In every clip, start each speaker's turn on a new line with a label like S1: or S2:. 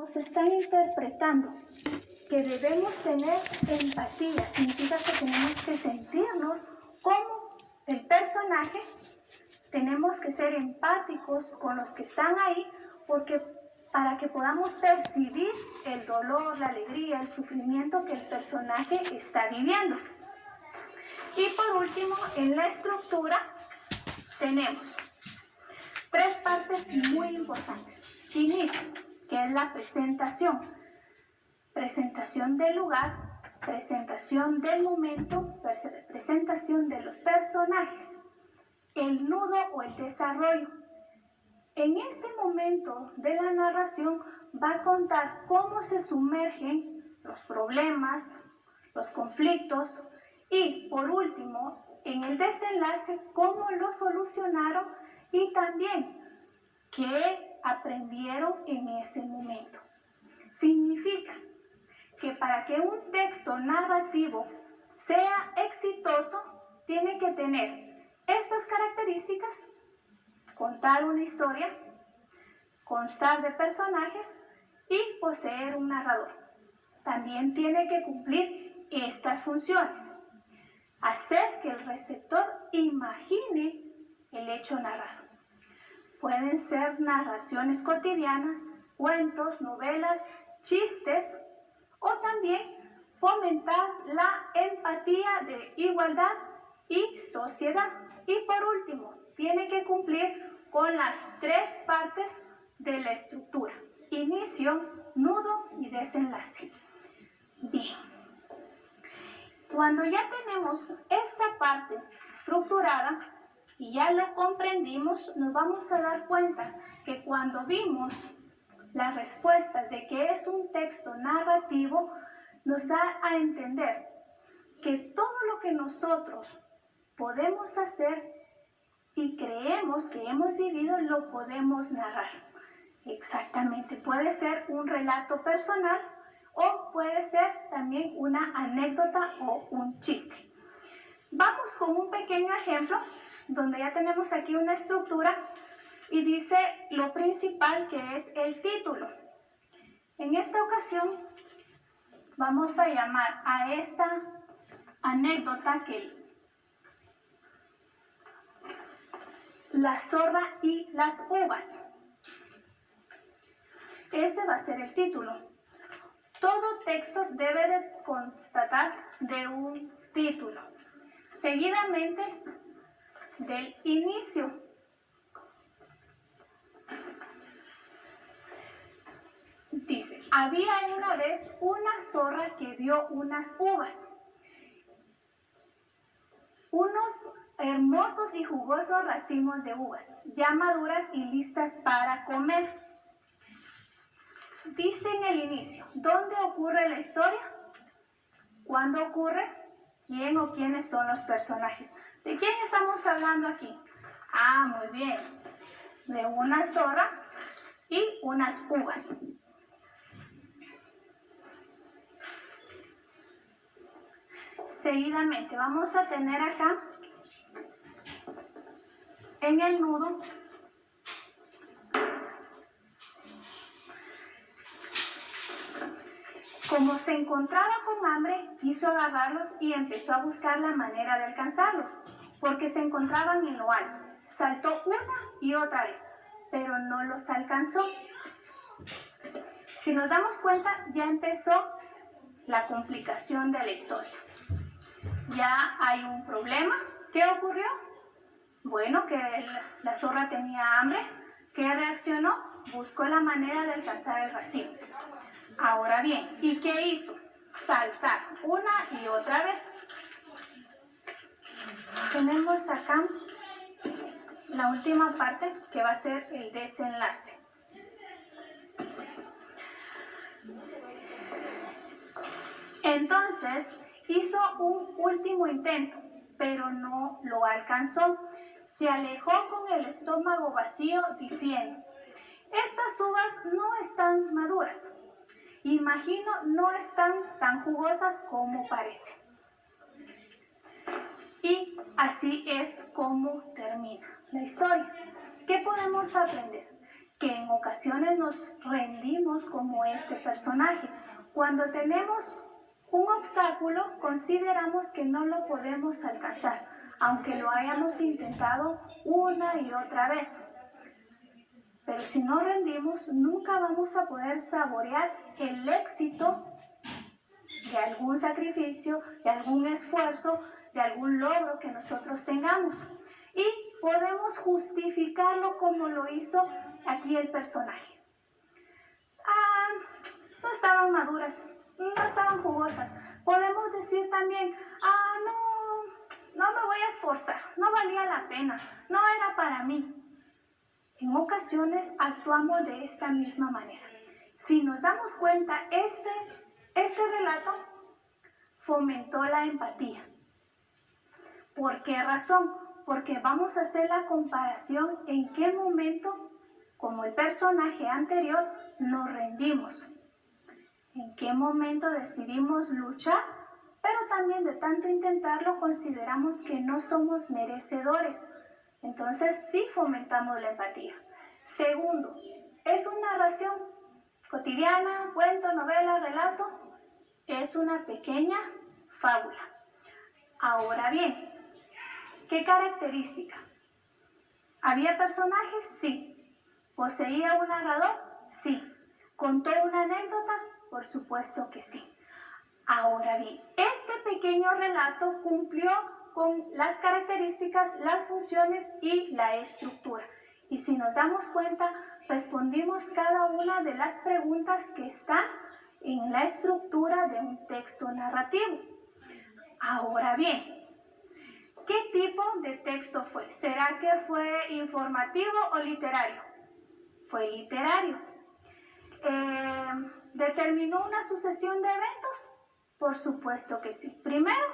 S1: nos están interpretando que debemos tener empatía, significa que tenemos que sentirnos como el personaje, tenemos que ser empáticos con los que están ahí, porque para que podamos percibir el dolor, la alegría, el sufrimiento que el personaje está viviendo. Y por último, en la estructura tenemos 3 partes muy importantes. Inicio, que es la presentación. Presentación del lugar, presentación del momento, presentación de los personajes. El nudo o el desarrollo. En este momento de la narración va a contar cómo se sumergen los problemas, los conflictos y, por último, en el desenlace, cómo lo solucionaron y también qué aprendieron en ese momento. Significa que para que un texto narrativo sea exitoso, tiene que tener estas características: contar una historia, constar de personajes y poseer un narrador. También tiene que cumplir estas funciones: hacer que el receptor imagine el hecho narrado. Pueden ser narraciones cotidianas, cuentos, novelas, chistes, o también fomentar la empatía de igualdad y sociedad. Y por último, tiene que cumplir con las 3 partes de la estructura: inicio, nudo y desenlace. Bien. Cuando ya tenemos esta parte estructurada y ya lo comprendimos, nos vamos a dar cuenta que cuando vimos las respuestas de que es un texto narrativo, nos da a entender que todo lo que nosotros podemos hacer y creemos que hemos vivido, lo podemos narrar. Exactamente, puede ser un relato personal o puede ser también una anécdota o un chiste. Vamos con un pequeño ejemplo donde ya tenemos aquí una estructura y dice lo principal, que es el título. En esta ocasión vamos a llamar a esta anécdota que La zorra y las uvas. Ese va a ser el título. Todo texto debe de constatar de un título, seguidamente del inicio. Dice: había una vez una zorra que vio unas uvas, unos hermosos y jugosos racimos de uvas, ya maduras y listas para comer. Dice en el inicio, ¿dónde ocurre la historia? ¿Cuándo ocurre? ¿Quién o quiénes son los personajes? ¿De quién estamos hablando aquí? Ah, muy bien. De una zorra y unas uvas. Seguidamente vamos a tener acá en el nudo como se encontraba con hambre, quiso agarrarlos y empezó a buscar la manera de alcanzarlos, porque se encontraban en lo alto. Saltó una y otra vez, pero no los alcanzó. Si nos damos cuenta, ya empezó la complicación de la historia. Ya hay un problema. ¿Qué ocurrió? Bueno, que la zorra tenía hambre. ¿Qué reaccionó? Buscó la manera de alcanzar el racimo. Ahora bien, ¿y qué hizo? Saltar una y otra vez. Tenemos acá la última parte, que va a ser el desenlace. Entonces, hizo un último intento, pero no lo alcanzó. Se alejó con el estómago vacío diciendo: estas uvas no están maduras. Imagino no están tan jugosas como parecen. Y así es como termina la historia. ¿Qué podemos aprender? que en ocasiones nos rendimos como este personaje. Cuando tenemos un obstáculo, consideramos que no lo podemos alcanzar, aunque lo hayamos intentado una y otra vez. Pero si no rendimos, nunca vamos a poder saborear el éxito de algún sacrificio, de algún esfuerzo, de algún logro que nosotros tengamos. Y podemos justificarlo como lo hizo aquí el personaje. No estaban maduras, no estaban jugosas. Podemos decir también, no me voy a esforzar, no valía la pena, no era para mí. En ocasiones actuamos de esta misma manera. Si nos damos cuenta, este relato fomentó la empatía. ¿Por qué razón? Porque vamos a hacer la comparación en qué momento, como el personaje anterior, nos rendimos. En qué momento decidimos luchar, pero también de tanto intentarlo consideramos que no somos merecedores. Entonces sí fomentamos la empatía. Segundo, es una narración cotidiana, cuento, novela, relato. Es una pequeña fábula. Ahora bien, ¿qué característica? ¿Había personajes? Sí. ¿Poseía un narrador? Sí. ¿Contó una anécdota? Por supuesto que sí. Ahora bien, este pequeño relato cumplió con las características, las funciones y la estructura. Y si nos damos cuenta, respondimos cada una de las preguntas que están en la estructura de un texto narrativo. Ahora bien, ¿qué tipo de texto fue? ¿Será que fue informativo o literario? Fue literario. ¿Determinó una sucesión de eventos? Por supuesto que sí. Primero,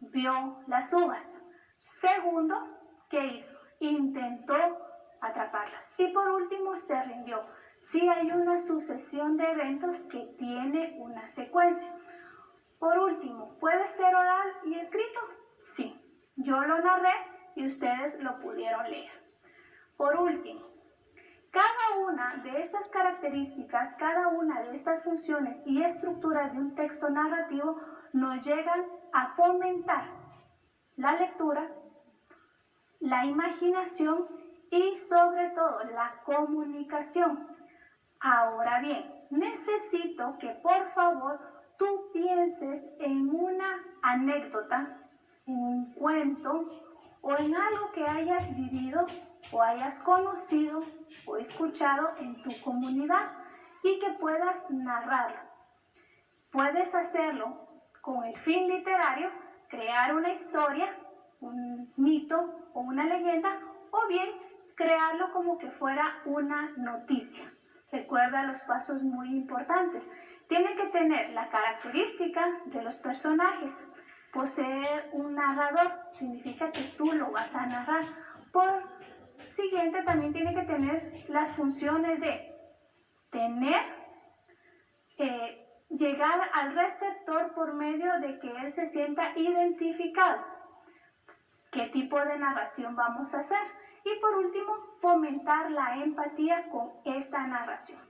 S1: vio las uvas. Segundo, ¿qué hizo? Intentó atraparlas. Y por último, se rindió. Sí hay una sucesión de eventos que tiene una secuencia. Por último, ¿puede ser oral y escrito? Sí. Yo lo narré y ustedes lo pudieron leer. Por último, cada una de estas características, cada una de estas funciones y estructuras de un texto narrativo nos llegan a fomentar la lectura, la imaginación y sobre todo la comunicación. Ahora bien, necesito que por favor tú pienses en una anécdota, en un cuento o en algo que hayas vivido o hayas conocido o escuchado en tu comunidad y que puedas narrarlo. Puedes hacerlo con el fin literario, crear una historia, un mito o una leyenda, o bien crearlo como que fuera una noticia. Recuerda los pasos muy importantes. Tiene que tener la característica de los personajes. Poseer un narrador significa que tú lo vas a narrar. Por siguiente, también tiene que tener las funciones de llegar al receptor por medio de que él se sienta identificado. ¿Qué tipo de narración vamos a hacer? Y por último, fomentar la empatía con esta narración.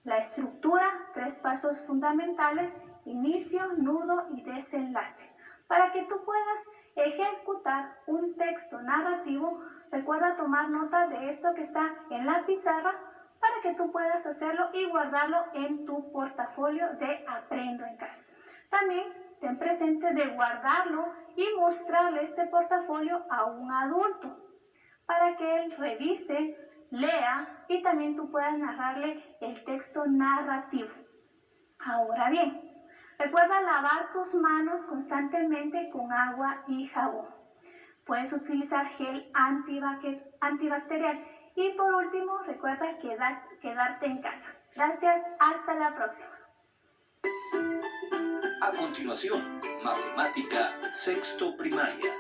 S1: La estructura, 3 pasos fundamentales: inicio, nudo y desenlace. Para que tú puedas ejecutar un texto narrativo, recuerda tomar nota de esto que está en la pizarra para que tú puedas hacerlo y guardarlo en tu portafolio de Aprendo en Casa. También ten presente de guardarlo y mostrarle este portafolio a un adulto para que él revise, lea y también tú puedas narrarle el texto narrativo. Ahora bien, recuerda lavar tus manos constantemente con agua y jabón. Puedes utilizar gel antibacterial. Y por último, recuerda quedarte en casa. Gracias, hasta la próxima.
S2: A continuación, Matemática, sexto primaria.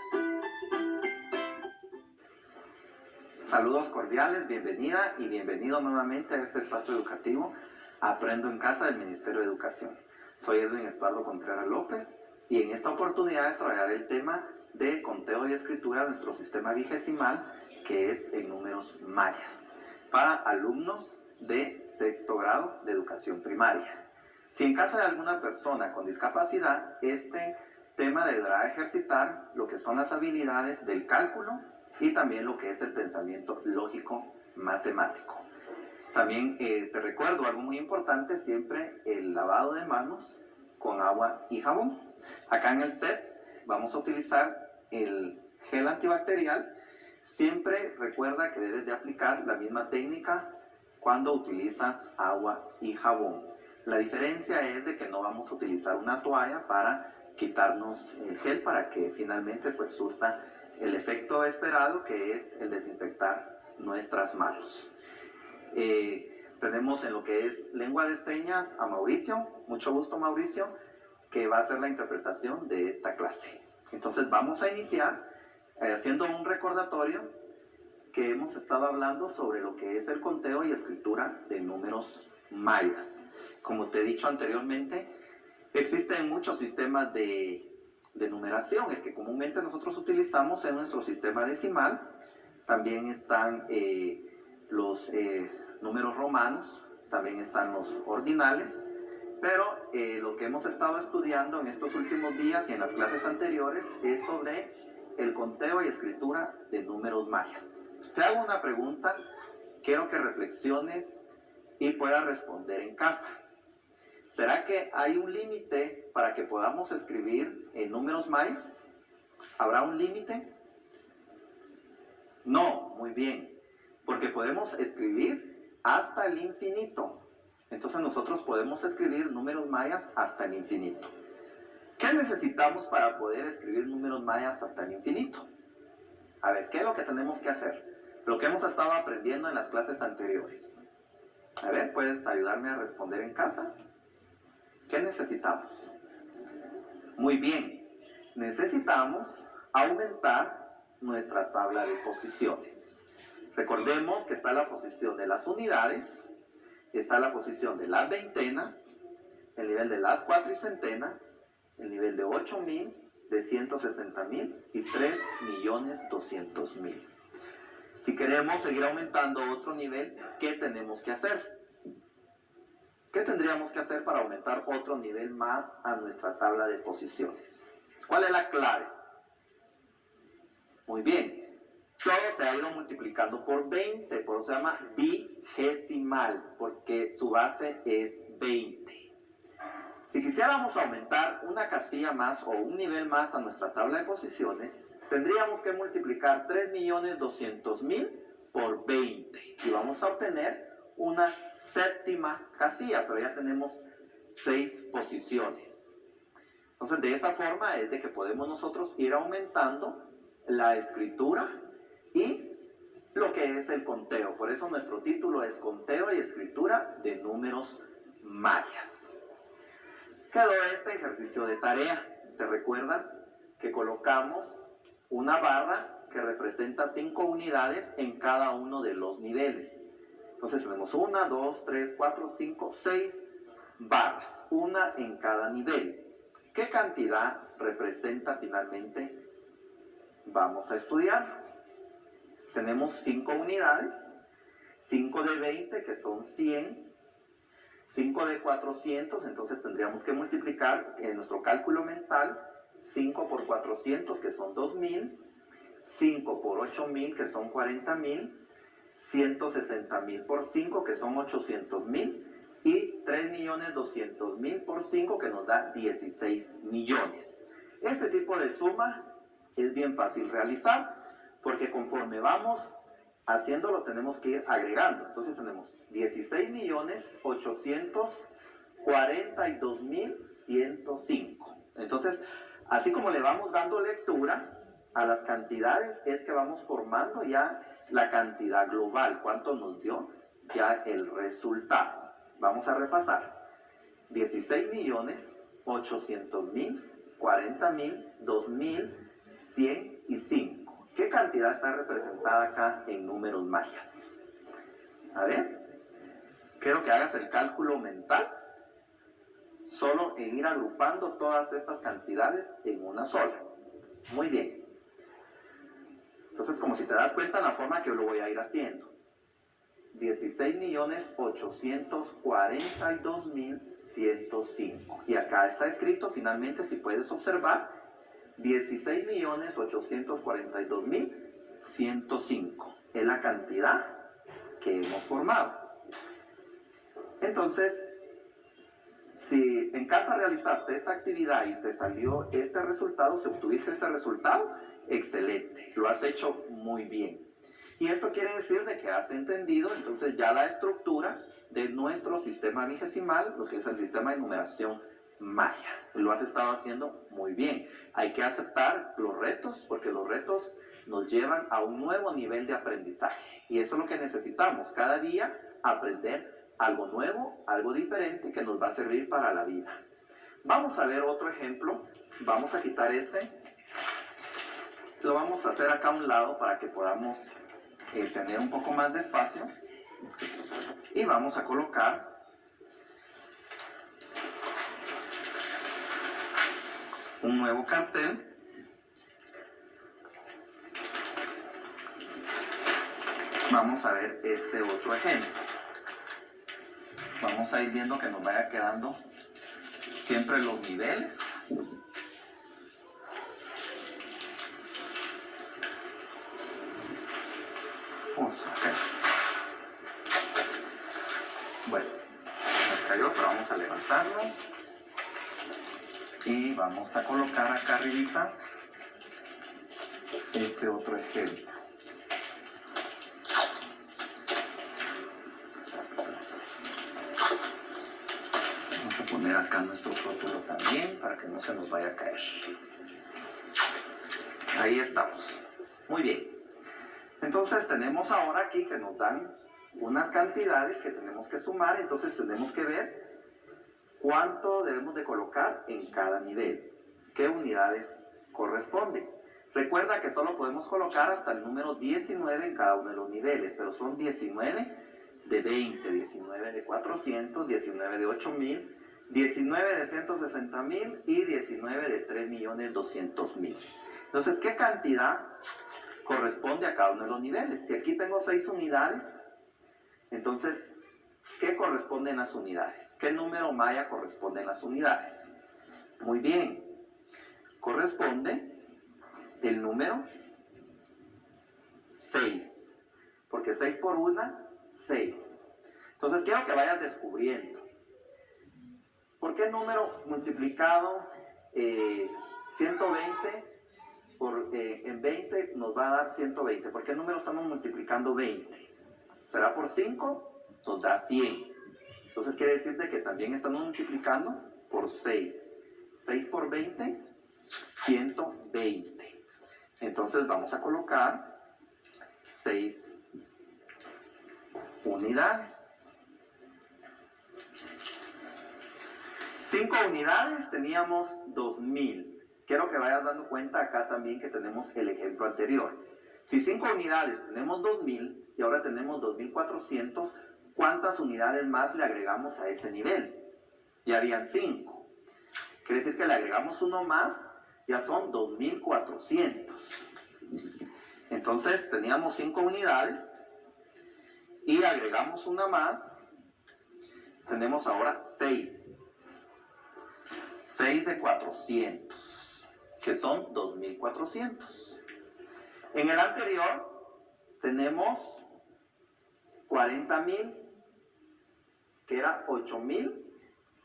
S3: Saludos cordiales, bienvenida y bienvenido nuevamente a este espacio educativo Aprendo en Casa del Ministerio de Educación. Soy Edwin Estuardo Contreras López y en esta oportunidad desarrollaré el tema de conteo y escritura de nuestro sistema vigesimal, que es en números mayas. para alumnos de sexto grado de educación primaria. Si en casa de alguna persona con discapacidad, este tema deberá ejercitar lo que son las habilidades del cálculo y también lo que es el pensamiento lógico matemático. También te recuerdo algo muy importante, siempre el lavado de manos con agua y jabón. Acá en el set vamos a utilizar el gel antibacterial. Siempre recuerda que debes de aplicar la misma técnica cuando utilizas agua y jabón. La diferencia es de que no vamos a utilizar una toalla para quitarnos el gel para que finalmente pues surta el efecto esperado, que es el desinfectar nuestras manos. Tenemos en lo que es lengua de señas a Mauricio. Mucho gusto, Mauricio, que va a hacer la interpretación de esta clase. Entonces vamos a iniciar haciendo un recordatorio que hemos estado hablando sobre lo que es el conteo y escritura de números mayas. Como te he dicho anteriormente, existen muchos sistemas de numeración. El que comúnmente nosotros utilizamos es nuestro sistema decimal. También están los números romanos, también están los ordinales, pero lo que hemos estado estudiando en estos últimos días y en las clases anteriores es sobre el conteo y escritura de números mayas. Te hago una pregunta, quiero que reflexiones y puedas responder en casa. ¿Será que hay un límite para que podamos escribir en números mayas? ¿Habrá un límite? No, muy bien, porque podemos escribir hasta el infinito. Entonces nosotros podemos escribir números mayas hasta el infinito. ¿Qué necesitamos para poder escribir números mayas hasta el infinito? A ver, ¿qué es lo que tenemos que hacer? Lo que hemos estado aprendiendo en las clases anteriores. A ver, ¿puedes ayudarme a responder en casa? ¿Qué necesitamos? Muy bien, necesitamos aumentar nuestra tabla de posiciones. Recordemos que está la posición de las unidades, está la posición de las veintenas, el nivel de las cuatricentenas, el nivel de 8.000, de 160.000 y 3.200.000. Si queremos seguir aumentando otro nivel, ¿qué tenemos que hacer? ¿Qué tendríamos que hacer para aumentar otro nivel más a nuestra tabla de posiciones? ¿Cuál es la clave? Muy bien, todo se ha ido multiplicando por 20, por eso se llama vigesimal, porque su base es 20. Si quisiéramos aumentar una casilla más o un nivel más a nuestra tabla de posiciones, tendríamos que multiplicar 3.200.000 por 20 y vamos a obtener una séptima casilla, pero ya tenemos 6 posiciones. Entonces de esa forma es de que podemos nosotros ir aumentando la escritura y lo que es el conteo. Por eso nuestro título es Conteo y Escritura de Números Mayas. Quedó este ejercicio de tarea. ¿Te recuerdas que colocamos una barra que representa 5 unidades en cada uno de los niveles? Entonces tenemos 1, 2, 3, 4, 5, 6 barras, una en cada nivel. ¿Qué cantidad representa finalmente? Vamos a estudiar. Tenemos 5 unidades, 5 de 20 que son 100, 5 de 400, entonces tendríamos que multiplicar en nuestro cálculo mental 5 por 400 que son 2.000, 5 por 8.000 que son 40.000, 160.000 por 5 que son 800.000 y 3.200.000 por 5 que nos da 16 millones. Este tipo de suma es bien fácil realizar porque conforme vamos haciéndolo tenemos que ir agregando. Entonces tenemos 16.842.105. Entonces, así como le vamos dando lectura a las cantidades, es que vamos formando ya la cantidad global. ¿Cuánto nos dio ya el resultado? Vamos a repasar. 16.800.000, 40.000, 2.000, 100 y 5. ¿Qué cantidad está representada acá en números mayas? A ver, quiero que hagas el cálculo mental, solo en ir agrupando todas estas cantidades en una sola. Muy bien. Entonces, como si te das cuenta la forma que lo voy a ir haciendo. 16.842.105. Y acá está escrito, finalmente, si puedes observar, 16.842.105. Es la cantidad que hemos formado. Entonces, si en casa realizaste esta actividad y te salió este resultado, si obtuviste ese resultado, excelente, lo has hecho muy bien. Y esto quiere decir de que has entendido entonces ya la estructura de nuestro sistema vigesimal, lo que es el sistema de numeración maya. Lo has estado haciendo muy bien. Hay que aceptar los retos, porque los retos nos llevan a un nuevo nivel de aprendizaje. Y eso es lo que necesitamos, cada día aprender algo nuevo, algo diferente que nos va a servir para la vida. Vamos a ver otro ejemplo. Vamos a quitar este. Lo vamos a hacer acá a un lado para que podamos tener un poco más de espacio. Y vamos a colocar un nuevo cartel. Vamos a ver este otro ejemplo. Vamos a ir viendo que nos vaya quedando siempre los niveles. Okay. Bueno, nos cayó, pero vamos a levantarlo. Y vamos a colocar acá arribita este otro ejemplo. Vamos a poner acá nuestro rótulo también para que no se nos vaya a caer. Ahí estamos. Muy bien. Entonces tenemos ahora aquí que nos dan unas cantidades que tenemos que sumar. Entonces tenemos que ver cuánto debemos de colocar en cada nivel. ¿Qué unidades corresponden? Recuerda que solo podemos colocar hasta el número 19 en cada uno de los niveles, pero son 19 de 20, 19 de 400, 19 de 8.000, 19 de 160.000 y 19 de 3.200.000. Entonces, ¿qué cantidad corresponde a cada uno de los niveles? Si aquí tengo 6 unidades, entonces, ¿qué corresponden las unidades? ¿Qué número maya corresponde a las unidades? Muy bien, corresponde el número 6, porque 6 por 1, 6. Entonces quiero que vayas descubriendo. ¿Por qué el número multiplicado 120 en 20 nos va a dar 120? ¿Por qué el número estamos multiplicando 20? ¿Será por 5? Nos da 100. Entonces quiere decir que también estamos multiplicando por 6. 6 por 20, 120. Entonces vamos a colocar 6 unidades. 5 unidades teníamos 2.000. Quiero que vayas dando cuenta acá también que tenemos el ejemplo anterior. Si 5 unidades tenemos 2.000 y ahora tenemos 2.400, ¿cuántas unidades más le agregamos a ese nivel? Ya habían 5. Quiere decir que le agregamos uno más, ya son 2.400. Entonces teníamos 5 unidades y agregamos una más. Tenemos ahora 6. 6 de 400, que son 2.400. En el anterior tenemos 40.000, que era 8.000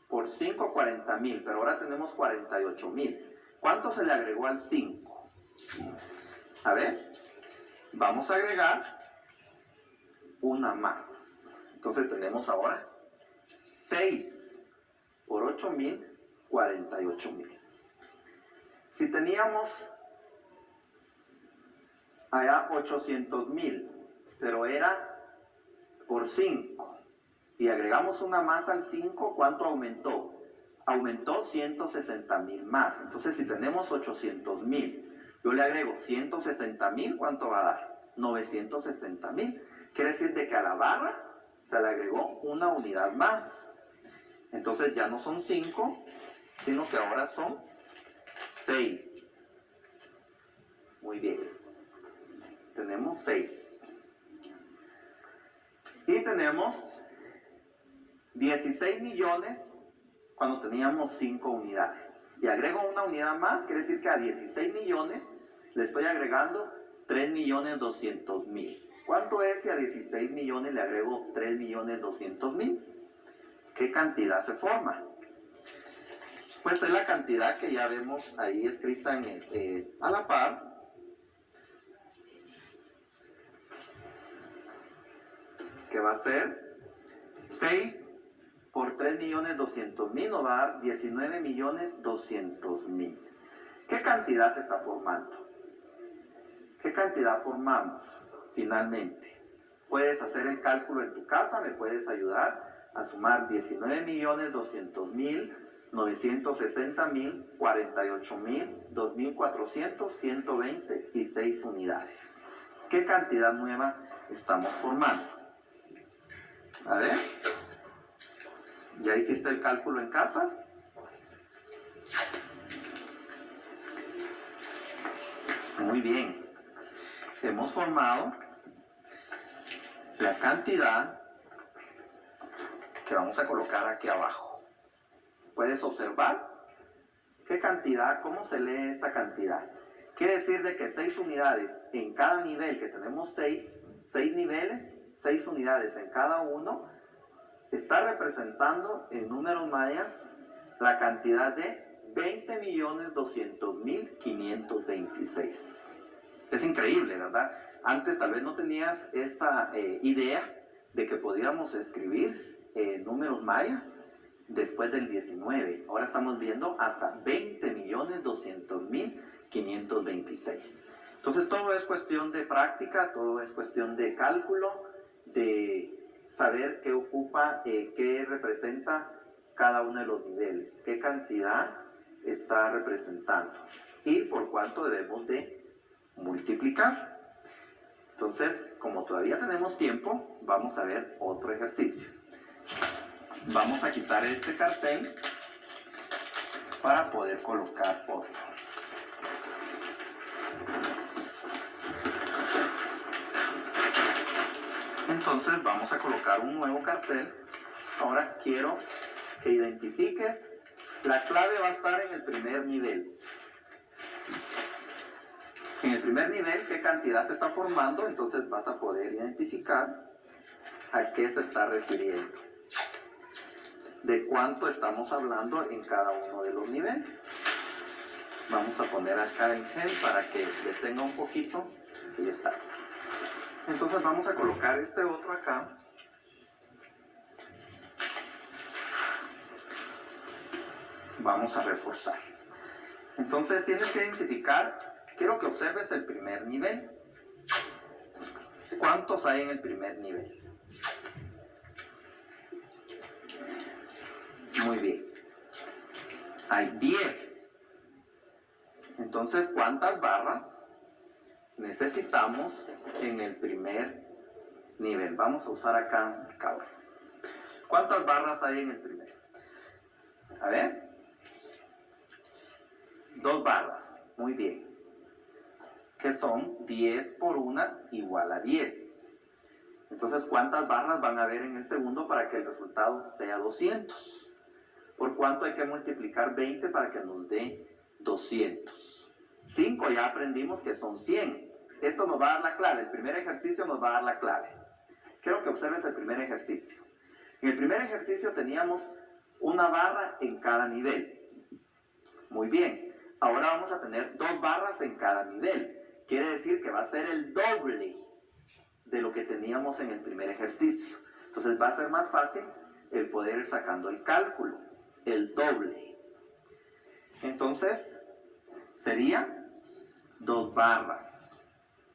S3: por 5, 40.000, pero ahora tenemos 48.000. ¿Cuánto se le agregó al 5? A ver, vamos a agregar una más. Entonces tenemos ahora 6 por 8.000, 48.000. Si teníamos allá 800.000, pero era por 5, y agregamos una más al 5, ¿cuánto aumentó? Aumentó 160.000 más. Entonces, si tenemos 800.000, yo le agrego 160.000, ¿cuánto va a dar? 960.000. Quiere decir de que a la barra se le agregó una unidad más. Entonces, ya no son 5, sino que ahora son 6. Muy bien. Tenemos 6. Y tenemos 16 millones cuando teníamos 5 unidades. Y agrego una unidad más, quiere decir que a 16 millones le estoy agregando 3.200.000. ¿Cuánto es si a 16 millones le agrego 3.200.000? ¿Qué cantidad se forma? Pues es la cantidad que ya vemos ahí escrita a la par. Que va a ser 6 por 3.200.000 nos va a dar 19.200.000. ¿Qué cantidad se está formando? ¿Qué cantidad formamos finalmente? Puedes hacer el cálculo en tu casa, me puedes ayudar a sumar 19.200.000, 960.000, 48.000, 2.400, 120 y 6 unidades. ¿Qué cantidad nueva estamos formando? A ver, ¿ya hiciste el cálculo en casa? Muy bien. Hemos formado la cantidad que vamos a colocar aquí abajo. ¿Puedes observar qué cantidad, cómo se lee esta cantidad? Quiere decir de que 6 unidades en cada nivel, que tenemos 6 niveles, 6 unidades en cada uno, está representando en números mayas la cantidad de 20.200.526. Es increíble, ¿verdad? Antes tal vez no tenías esa idea de que podíamos escribir números mayas después del 19. Ahora estamos viendo hasta 20.200.526. Entonces todo es cuestión de práctica, todo es cuestión de cálculo, de saber qué ocupa, qué representa cada uno de los niveles, qué cantidad está representando y por cuánto debemos de multiplicar. Entonces, como todavía tenemos tiempo, vamos a ver otro ejercicio. Vamos a quitar este cartel para poder colocar otro. Entonces vamos a colocar un nuevo cartel. Ahora quiero que identifiques, la clave va a estar en el primer nivel. En el primer nivel, ¿qué cantidad se está formando? Entonces vas a poder identificar a qué se está refiriendo. De cuánto estamos hablando en cada uno de los niveles. Vamos a poner acá en gel para que detenga un poquito. Y ya está. Entonces vamos a colocar este otro acá. Vamos a reforzar. Entonces tienes que identificar, quiero que observes el primer nivel. ¿Cuántos hay en el primer nivel? Muy bien. Hay 10. Entonces, ¿cuántas barras necesitamos en el primer nivel? Vamos a usar acá un marcador. ¿Cuántas barras hay en el primero? A ver. 2 barras. Muy bien. Que son 10 por 1 igual a 10. Entonces, ¿cuántas barras van a haber en el segundo para que el resultado sea 200? ¿Por cuánto hay que multiplicar 20 para que nos dé 200? 5 ya aprendimos que son 100. Esto nos va a dar la clave. El primer ejercicio nos va a dar la clave. Quiero que observes el primer ejercicio. En el primer ejercicio teníamos una barra en cada nivel. Muy bien. Ahora vamos a tener 2 barras en cada nivel. Quiere decir que va a ser el doble de lo que teníamos en el primer ejercicio. Entonces va a ser más fácil el poder ir sacando el cálculo. El doble. Entonces sería 2 barras,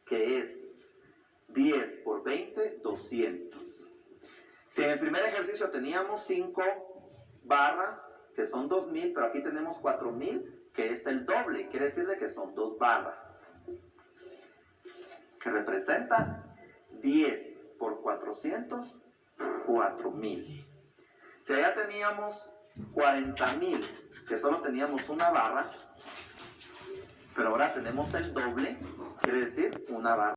S3: que es 10 por 20, 200. Si en el primer ejercicio teníamos 5 barras, que son 2000, pero aquí tenemos 4000, que es el doble, quiere decir de que son 2 barras, que representa 10 por 400, 4000. Si allá teníamos 40.000, que solo teníamos una barra, pero ahora tenemos el doble, quiere decir una barra.